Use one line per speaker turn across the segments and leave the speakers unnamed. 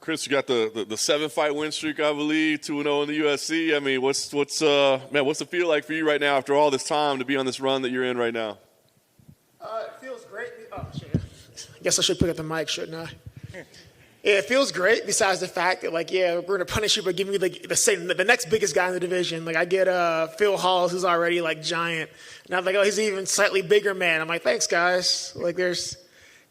Chris, you got the 7-fight win streak, I believe, 2-0 in the UFC. I mean, what's the feel like for you right now after all this time to be on this run that you're in right now?
It feels great. Oh, shit. I guess I should pick up the mic, shouldn't I? Yeah, it feels great. Besides the fact that, like, yeah, we're gonna punish you, but give me the next biggest guy in the division. Like, I get Phil Halls, who's already like giant, and I'm like, oh, he's an even slightly bigger man. I'm like, thanks, guys. Like,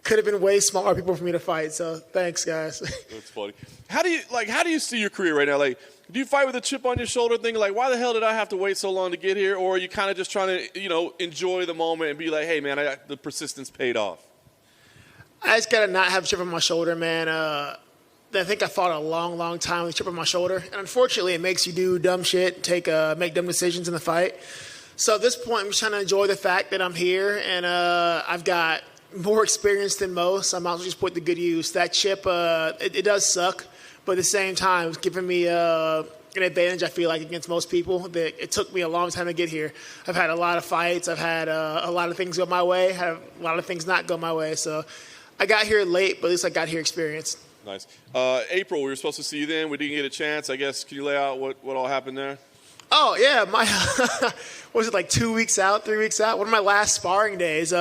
could have been way smaller people for me to fight. So thanks, guys.
That's funny. How do you see your career right now? Like, do you fight with a chip on your shoulder, thinking like, why the hell did I have to wait so long to get here? Or are you kind of just trying to, enjoy the moment and be like, hey, man, the persistence paid off?
I just gotta not have a chip on my shoulder, man. I think I fought a long, long time with a chip on my shoulder, and unfortunately, it makes you do dumb shit, make dumb decisions in the fight. So at this point, I'm just trying to enjoy the fact that I'm here, and I've got more experience than most. I might as well just put the good use. That chip, it does suck, but at the same time, it's giving me an advantage, I feel like, against most people. That it took me a long time to get here. I've had a lot of fights. I've had a lot of things go my way, had a lot of things not go my way. So I got here late, but at least I got here experienced. Nice.
April, we were supposed to see you then. We didn't get a chance. I guess, can you lay out what all happened there?
Oh, yeah. Was it like 2 weeks out, 3 weeks out? One of my last sparring days.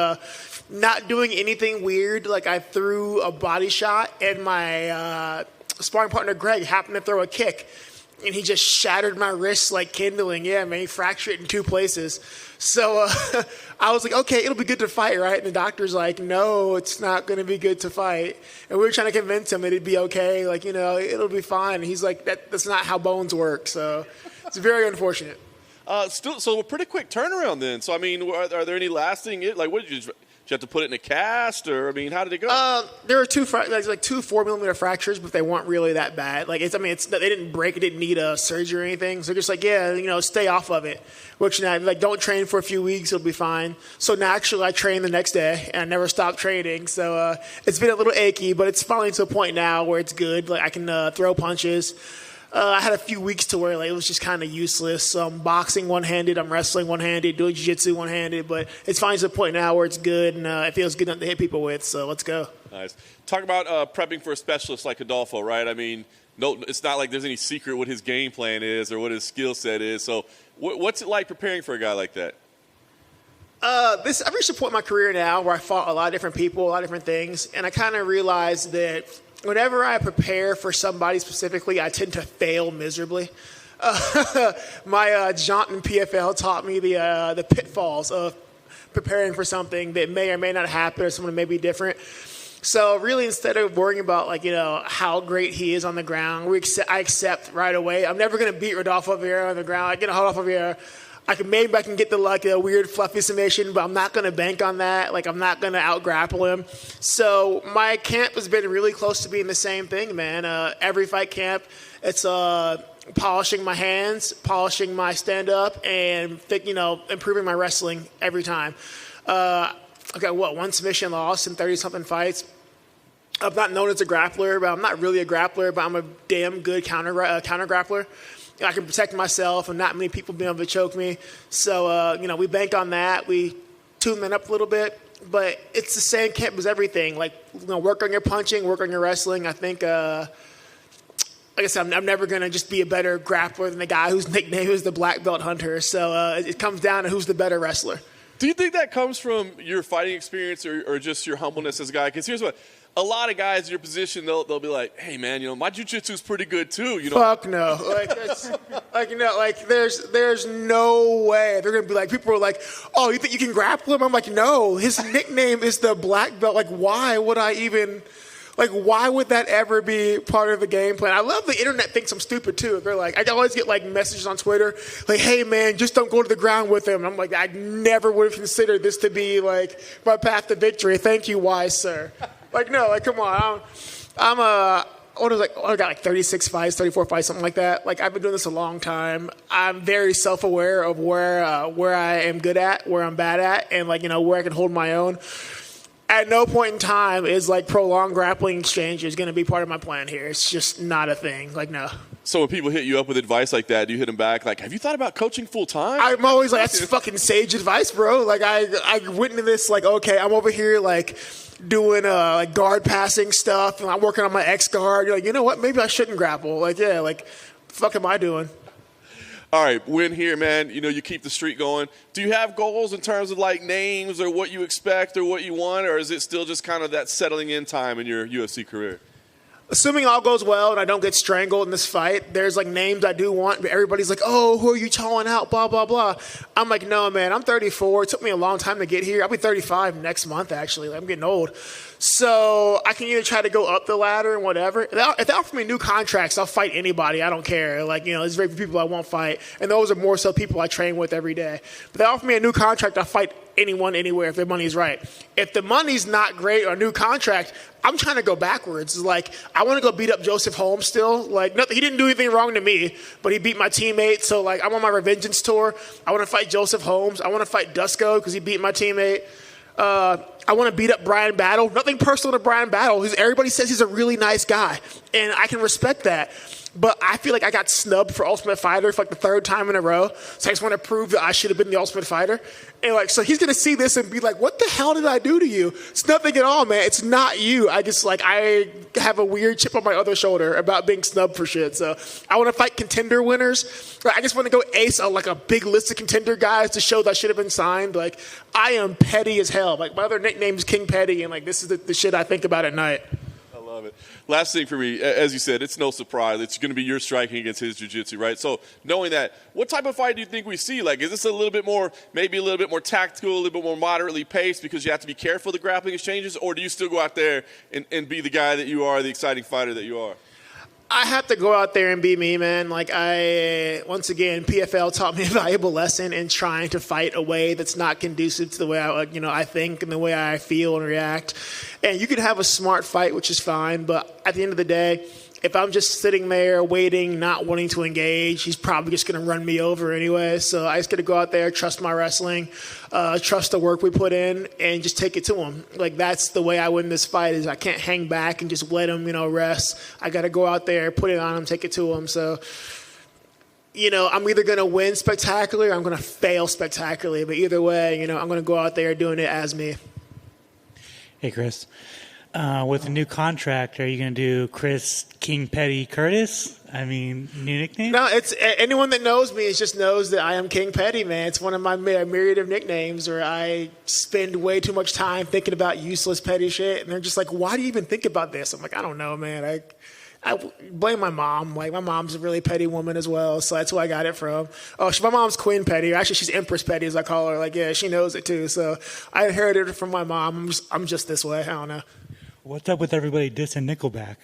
Not doing anything weird. Like, I threw a body shot, and my sparring partner, Greg, happened to throw a kick. And he just shattered my wrist like kindling. Yeah, man, he fractured it in 2 places. So I was like, okay, it'll be good to fight, right? And the doctor's like, no, it's not going to be good to fight. And we were trying to convince him that it'd be okay. Like, it'll be fine. And he's like, that's not how bones work. So it's very unfortunate.
So a pretty quick turnaround then. So, I mean, are there any lasting, what did you have to put it in a cast, or I mean, how did it go?
There were two 4mm fractures, but they weren't really that bad. Like, they didn't break. It didn't need a surgery or anything. So just like, stay off of it. Which don't train for a few weeks, it'll be fine. So naturally, I trained the next day, and I never stopped training. So it's been a little achy, but it's finally to a point now where it's good. Like, I can throw punches. I had a few weeks to where it was just kind of useless. I'm boxing one-handed, I'm wrestling one-handed, doing jiu-jitsu one-handed, but it's finally to the point now where it's good and it feels good enough to hit people with, so let's go.
Nice. Talk about prepping for a specialist like Adolfo, right? I mean, no, it's not like there's any secret what his game plan is or what his skill set is. So what's it like preparing for a guy like that?
I've reached a point in my career now where I fought a lot of different people, a lot of different things, and I kind of realized that whenever I prepare for somebody specifically, I tend to fail miserably. My jaunt in PFL taught me the pitfalls of preparing for something that may or may not happen or someone may be different. So really, instead of worrying about how great he is on the ground, I accept right away. I'm never going to beat Rodolfo Vieira on the ground. I get a Rodolfo Vieira. Maybe I can get a weird fluffy submission, but I'm not going to bank on that. Like, I'm not going to out-grapple him. So my camp has been really close to being the same thing, man. Every fight camp, it's polishing my hands, polishing my stand-up, and improving my wrestling every time. I've got, one submission loss in 30-something fights. I'm not known as a grappler, but I'm not really a grappler, but I'm a damn good counter grappler. I can protect myself and not many people being able to choke me. So, we bank on that. We tune that up a little bit. But it's the same camp as everything. Work on your punching, work on your wrestling. I think, like I said, I'm never going to just be a better grappler than the guy whose nickname is the Black Belt Hunter. So it comes down to who's the better wrestler.
Do you think that comes from your fighting experience or just your humbleness as a guy? Because here's what. A lot of guys in your position, they'll be like, hey, man, my jiu-jitsu's pretty good, too.
Fuck no. There's no way. They're going to be like, people are like, oh, you think you can grapple him? I'm like, no. His nickname is the Black Belt. Like, why would I even, why would that ever be part of the game plan? I love the internet thinks I'm stupid, too. They're like, I always get, messages on Twitter, like, hey, man, just don't go to the ground with him. And I'm like, I never would have considered this to be, my path to victory. Thank you, wise sir. No, come on. I got 36 fights, 34 fights, something like that. I've been doing this a long time. I'm very self-aware of where I am good at, where I'm bad at, and where I can hold my own. At no point in time is prolonged grappling exchange is going to be part of my plan here. It's just not a thing. No.
So when people hit you up with advice like that, do you hit them back have you thought about coaching full time?
I'm always that's fucking sage advice, bro. I went into this okay, I'm over here doing like guard passing stuff, and I'm working on my X guard. You're like, you know what? Maybe I shouldn't grapple. Like, yeah, like, the fuck am I doing?
All right, win here, man. You keep the streak going. Do you have goals in terms of like names or what you expect or what you want, or is it still just kind of that settling in time in your UFC career?
Assuming all goes well and I don't get strangled in this fight, there's like names I do want, but everybody's like, oh, who are you calling out, blah, blah, blah. I'm like, no, man, I'm 34. It took me a long time to get here. I'll be 35 next month, actually. Like, I'm getting old. So I can either try to go up the ladder and whatever. If they offer me new contracts, I'll fight anybody. I don't care. Like, there's very few people I won't fight. And those are more so people I train with every day. But they offer me a new contract, I'll fight anyone, anywhere, if their money's right. If the money's not great or a new contract, I'm trying to go backwards. Like, I want to go beat up Joseph Holmes still. Like, nothing, he didn't do anything wrong to me, but he beat my teammate. So, like, I'm on my revengeance tour. I want to fight Joseph Holmes. I want to fight Dusko because he beat my teammate. I want to beat up Brian Battle. Nothing personal to Brian Battle. Everybody says he's a really nice guy, and I can respect that. But I feel like I got snubbed for Ultimate Fighter for like the third time in a row. So I just want to prove that I should have been the Ultimate Fighter. And like, so he's going to see this and be like, what the hell did I do to you? It's nothing at all, man. It's not you. I have a weird chip on my other shoulder about being snubbed for shit. So I want to fight contender winners. I just want to go ace like a big list of contender guys to show that I should have been signed. Like, I am petty as hell. Like, my other nickname is King Petty, and like, this is the shit I think about at night.
Love it. Last thing for me, as you said, it's no surprise. It's going to be your striking against his jiu-jitsu, right? So knowing that, what type of fight do you think we see? Like, is this a little bit more, maybe a little bit more tactical, a little bit more moderately paced because you have to be careful of the grappling exchanges, or do you still go out there and be the guy that you are, the exciting fighter that you are?
I have to go out there and be me, man. Like, once again, PFL taught me a valuable lesson in trying to fight a way that's not conducive to the way I think and the way I feel and react. And you can have a smart fight, which is fine, but at the end of the day, if I'm just sitting there waiting, not wanting to engage, he's probably just going to run me over anyway. So I just got to go out there, trust my wrestling, trust the work we put in, and just take it to him. Like, that's the way I win this fight. Is I can't hang back and just let him, rest. I got to go out there, put it on him, take it to him. So, I'm either going to win spectacularly or I'm going to fail spectacularly. But either way, I'm going to go out there doing it as me.
Hey, Chris. With a new contract, are you going to do Chris King Petty Curtis? I mean, new nickname?
No, it's anyone that knows me just knows that I am King Petty, man. It's one of my myriad of nicknames where I spend way too much time thinking about useless petty shit. And they're just like, why do you even think about this? I'm like, I don't know, man. I blame my mom. Like, my mom's a really petty woman as well, so that's where I got it from. Oh, my mom's Queen Petty. Actually, she's Empress Petty, as I call her. Like, yeah, she knows it too. So I inherited it from my mom. I'm just this way. I don't know.
What's up with everybody dissing Nickelback?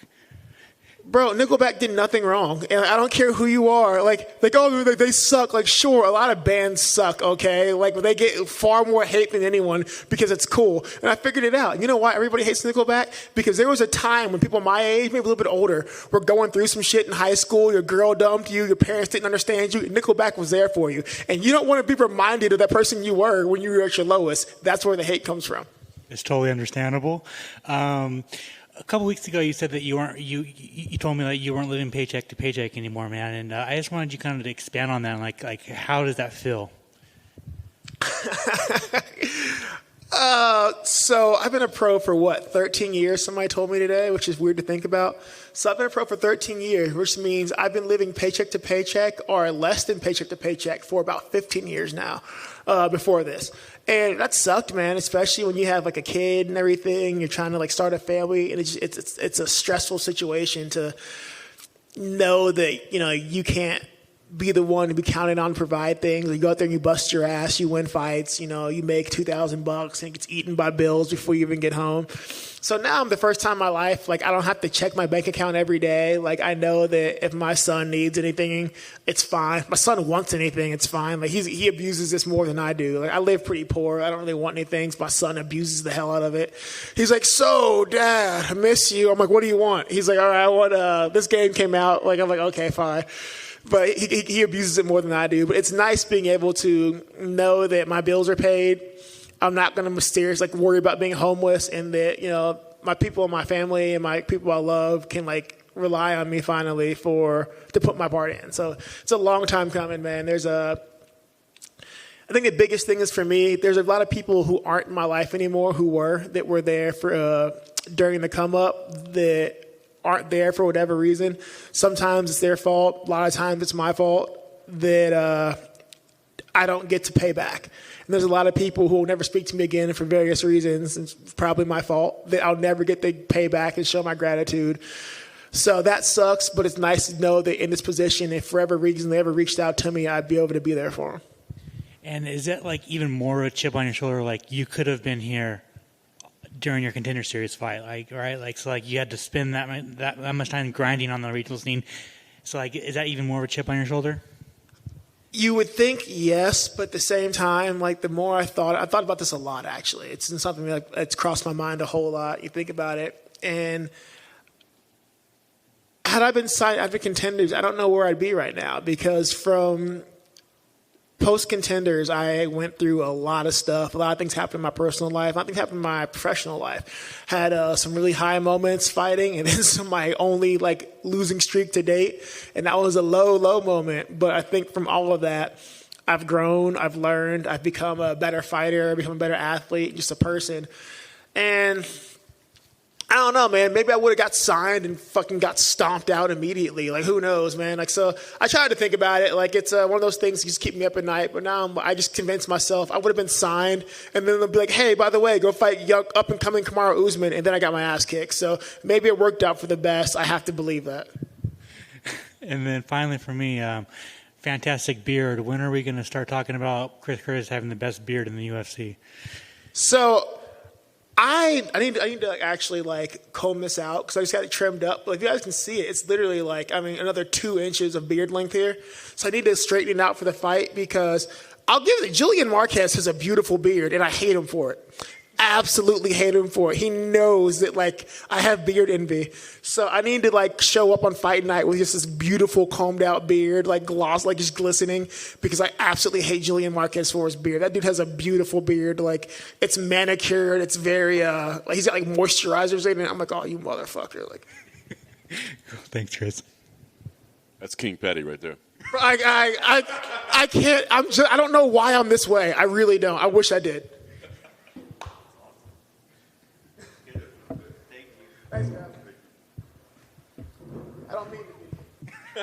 Bro, Nickelback did nothing wrong, and I don't care who you are. Like, oh, they suck. Like, sure, a lot of bands suck, okay? Like, they get far more hate than anyone because it's cool. And I figured it out. You know why everybody hates Nickelback? Because there was a time when people my age, maybe a little bit older, were going through some shit in high school. Your girl dumped you. Your parents didn't understand you. Nickelback was there for you. And you don't want to be reminded of that person you were when you were at your lowest. That's where the hate comes from.
It's totally understandable. A couple weeks ago, you said that you told me that you weren't living paycheck to paycheck anymore, man. And I just wanted you kind of to expand on that. Like how does that feel?
So I've been a pro for 13 years, somebody told me today, which is weird to think about. So I've been a pro for 13 years, which means I've been living paycheck to paycheck or less than paycheck to paycheck for about 15 years now, before this. And that sucked, man, especially when you have like a kid and everything, you're trying to like start a family, and it's a stressful situation to know that, you can't be the one to be counted on to provide things. You go out there and you bust your ass, you win fights, you make $2,000 and it gets eaten by bills before you even get home. So now I'm the first time in my life, like, I don't have to check my bank account every day. Like, I know that if my son needs anything, it's fine. My son wants anything, it's fine. Like, he abuses this more than I do. Like, I live pretty poor. I don't really want anything. So my son abuses the hell out of it. He's like, so, Dad, I miss you. I'm like, what do you want? He's like, all right, I want, this game came out. Like, I'm like, okay, fine. But he abuses it more than I do. But it's nice being able to know that my bills are paid. I'm not going to worry about being homeless, and that, my people in my family and my people I love can rely on me finally to put my part in. So it's a long time coming, man. I think the biggest thing is for me, there's a lot of people who aren't in my life anymore that were there for during the come up that aren't there for whatever reason. Sometimes it's their fault. A lot of times it's my fault that I don't get to pay back. And there's a lot of people who will never speak to me again for various reasons. It's probably my fault that I'll never get to pay back and show my gratitude. So that sucks, but it's nice to know that in this position, if for whatever reason they ever reached out to me, I'd be able to be there for them.
And is that like even more a chip on your shoulder? Like you could have been here during your Contender Series fight, like right? Like so, like you had to spend that much time grinding on the regional scene. So like, is that even more of a chip on your shoulder?
You would think yes, but at the same time, like the more I thought about this a lot. Actually, it's something like it's crossed my mind a whole lot. You think about it, and had I been signed after Contenders, I don't know where I'd be right now because from post-Contenders, I went through a lot of stuff. A lot of things happened in my personal life. A lot of things happened in my professional life. Had some really high moments fighting, and then some my only like losing streak to date. And that was a low moment. But I think from all of that, I've grown, I've learned, I've become a better fighter, I've become a better athlete, just a person. And I don't know, man. Maybe I would have got signed and fucking got stomped out immediately. Like, who knows, man? Like, so I tried to think about it. Like, it's one of those things that just keep me up at night. But now I just convinced myself I would have been signed. And then they'll be like, hey, by the way, go fight young up-and-coming Kamaru Usman. And then I got my ass kicked. So maybe it worked out for the best. I have to believe that.
And then finally for me, fantastic beard. When are we going to start talking about Chris Curtis having the best beard in the UFC?
So I need to actually like comb this out because I just got it trimmed up. But if you guys can see it, it's literally like, another 2 inches of beard length here. So I need to straighten it out for the fight because I'll give it, Julian Marquez has a beautiful beard and I hate him for it. Absolutely hate him for it. He knows that like I have beard envy. So I need to like show up on fight night with just this beautiful combed out beard, like gloss, like just glistening because I absolutely hate Julian Marquez for his beard. That dude has a beautiful beard. Like it's manicured. It's very, like he's got like moisturizers in it. I'm like, oh, you motherfucker. Like,
Thanks, Chris.
That's King Petty right there.
I can't, I don't know why I'm this way. I really don't. I wish I did. Thanks, man. I don't mean to be.